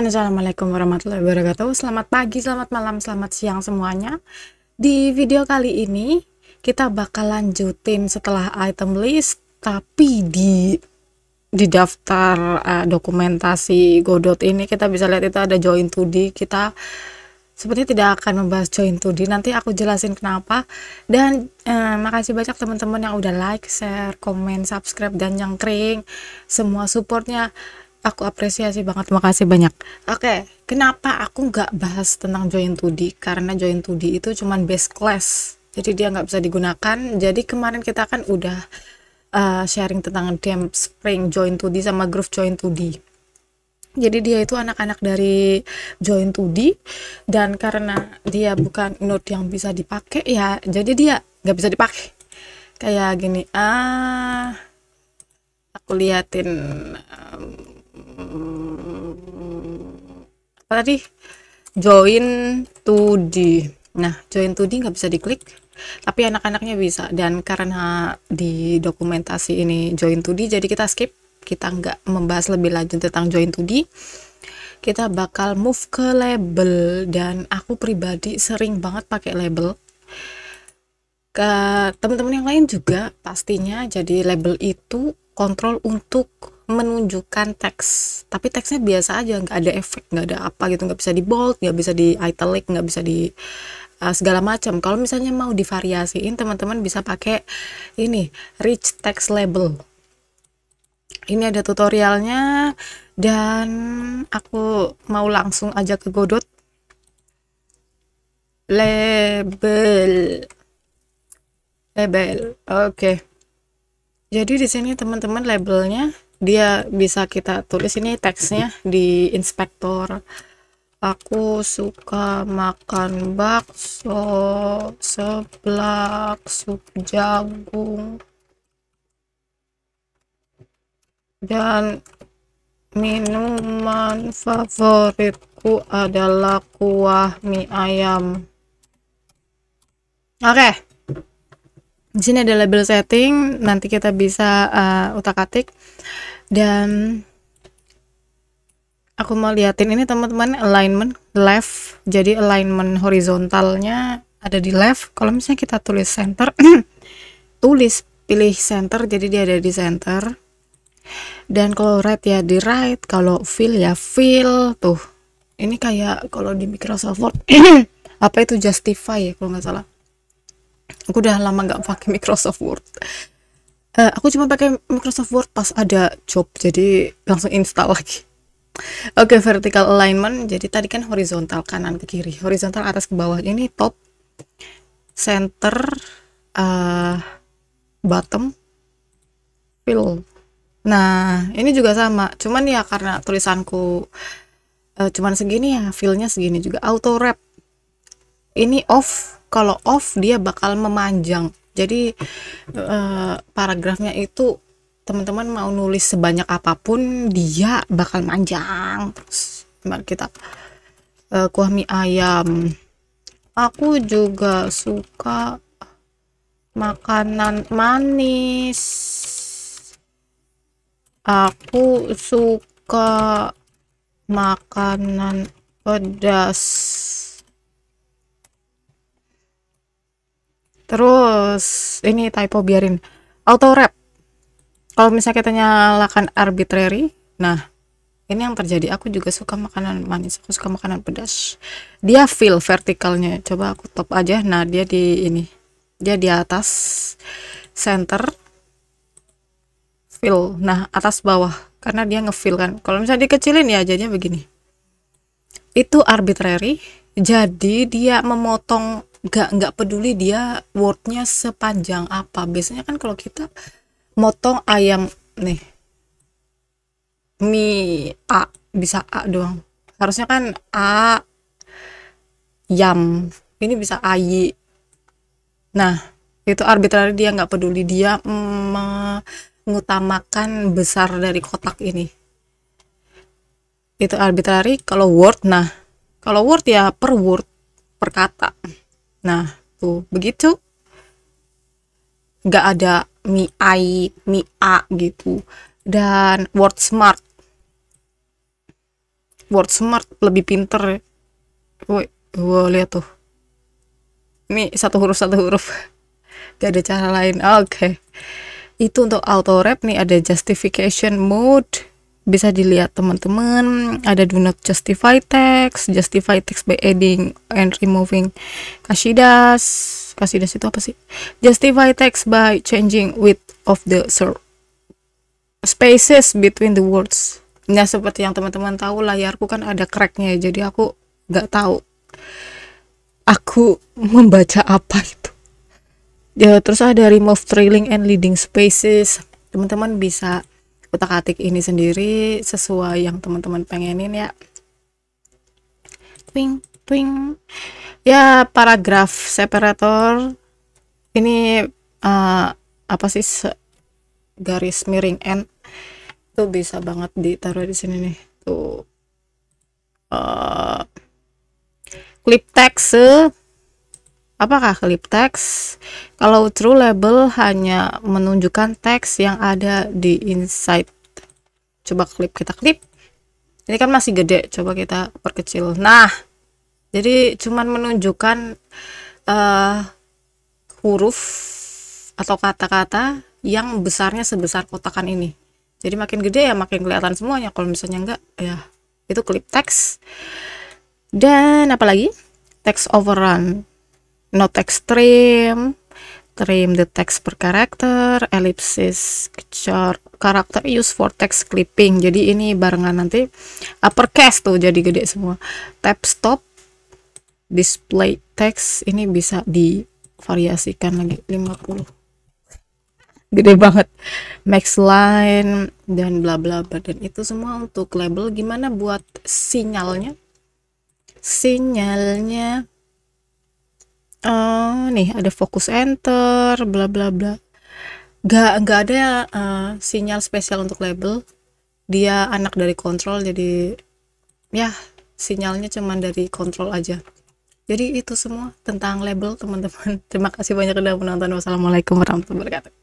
Assalamualaikum warahmatullahi wabarakatuh. Selamat pagi, selamat malam, selamat siang semuanya. Di video kali ini kita bakal lanjutin setelah item list, tapi di daftar dokumentasi Godot ini kita bisa lihat itu ada join 2D. Kita sebenarnya tidak akan membahas join 2D, nanti aku jelasin kenapa. Dan makasih banyak teman-teman yang udah like, share, komen, subscribe, dan nyengkring semua supportnya. Aku apresiasi banget, makasih banyak. Oke, kenapa aku nggak bahas tentang join 2D? Karena join 2D itu cuman base class, jadi dia nggak bisa digunakan. Jadi kemarin kita kan udah sharing tentang Damp Spring join 2D sama Groove join 2D. Jadi dia itu anak-anak dari join 2D, dan karena dia bukan node yang bisa dipakai ya, jadi dia nggak bisa dipakai. Kayak gini, aku liatin apa tadi, join 2D. Nah, join 2D nggak bisa diklik, tapi anak-anaknya bisa. Dan karena di dokumentasi ini join 2D, jadi kita skip, kita nggak membahas lebih lanjut tentang join 2D. Kita bakal move ke label, dan aku pribadi sering banget pakai label. Ke teman-teman yang lain juga pastinya. Jadi label itu kontrol untuk menunjukkan teks, tapi teksnya biasa aja, nggak ada efek, nggak ada apa gitu, nggak bisa di bold, nggak bisa di italic, nggak bisa di segala macam. Kalau misalnya mau divariasiin, teman-teman bisa pakai ini, rich text label. Ini ada tutorialnya, dan aku mau langsung aja ke Godot. Label, oke. Jadi di sini teman-teman labelnya dia bisa kita tulis ini teksnya di inspektor. Aku suka makan bakso seblak sup jagung, dan minuman favoritku adalah kuah mie ayam. Oke. Di sini ada label setting, nanti kita bisa utak-atik. Dan aku mau liatin ini teman-teman, alignment left. Jadi alignment horizontalnya ada di left. Kalau misalnya kita tulis center, pilih center, jadi dia ada di center. Dan kalau right ya di right, kalau fill ya fill. Tuh, ini kayak kalau di Microsoft Word apa itu justify ya kalau nggak salah. Aku udah lama nggak pakai Microsoft Word. Aku cuma pakai Microsoft Word pas ada job, jadi langsung install lagi. Oke, vertical alignment, jadi tadi kan horizontal kanan ke kiri, horizontal atas ke bawah. Ini top, center, bottom, fill. Nah, ini juga sama, cuman ya karena tulisanku cuman segini ya, fillnya segini juga. Auto wrap, ini off. Kalau off dia bakal memanjang, jadi paragrafnya itu teman-teman mau nulis sebanyak apapun dia bakal manjang terus. Mari kita kuah mie ayam. Aku juga suka makanan manis. Aku suka makanan pedas. Terus ini typo, biarin auto wrap. Kalau misalnya kita nyalakan arbitrary, nah ini yang terjadi. Aku juga suka makanan manis, aku suka makanan pedas. Dia fill vertikalnya, coba aku top aja. Nah dia di ini, dia di atas center, fill. Nah atas bawah, karena dia ngefill kan. Kalau misalnya dikecilin ya jadinya begini. Itu arbitrary, jadi dia memotong. Nggak peduli dia wordnya sepanjang apa. Biasanya kan kalau kita motong ayam nih, mie a, bisa a doang, harusnya kan a yam, ini bisa ayi. Nah itu arbitrary, dia nggak peduli, dia mengutamakan besar dari kotak ini. Itu arbitrary. Kalau word, nah kalau word ya per word, per kata. Nah tuh begitu, nggak ada mi ai, mi a gitu. Dan word smart, word smart lebih pinter. Woi, wow, lihat tuh, ini satu huruf gak ada cara lain. Oke. Itu untuk auto wrap nih, ada justification mode, bisa dilihat teman-teman. Ada do not justify text by adding and removing kasidas itu apa sih? Justify text by changing width of the spaces between the words. Nah, seperti yang teman-teman tahu, layarku kan ada cracknya, jadi aku nggak tahu aku membaca apa itu ya. Terus ada remove trailing and leading spaces. Teman-teman bisa utak-atik ini sendiri sesuai yang teman-teman pengenin ya. Twing ya. Paragraph separator ini apa sih, garis miring n itu bisa banget ditaruh di sini nih tuh. Clip text, apakah clip text? Kalau true label hanya menunjukkan teks yang ada di inside. Coba kita klip, ini kan masih gede, coba kita perkecil. Nah, jadi cuman menunjukkan huruf atau kata-kata yang besarnya sebesar kotakan ini. Jadi makin gede ya makin kelihatan semuanya. Kalau misalnya enggak ya itu clip text. Dan apalagi text overrun, no text trim the text per character, ellipsis, karakter use for text clipping. Jadi ini barengan nanti uppercase tuh jadi gede semua. Tab stop, display text, ini bisa divariasikan lagi 50, gede banget. Max line dan bla bla bla. Dan itu semua untuk label. Gimana buat sinyalnya? Nih ada fokus enter bla bla bla. Nggak ada sinyal spesial untuk label. Dia anak dari kontrol, jadi ya sinyalnya cuman dari kontrol aja. Jadi itu semua tentang label teman-teman. Terima kasih banyak udah menonton. Wassalamualaikum warahmatullahi wabarakatuh.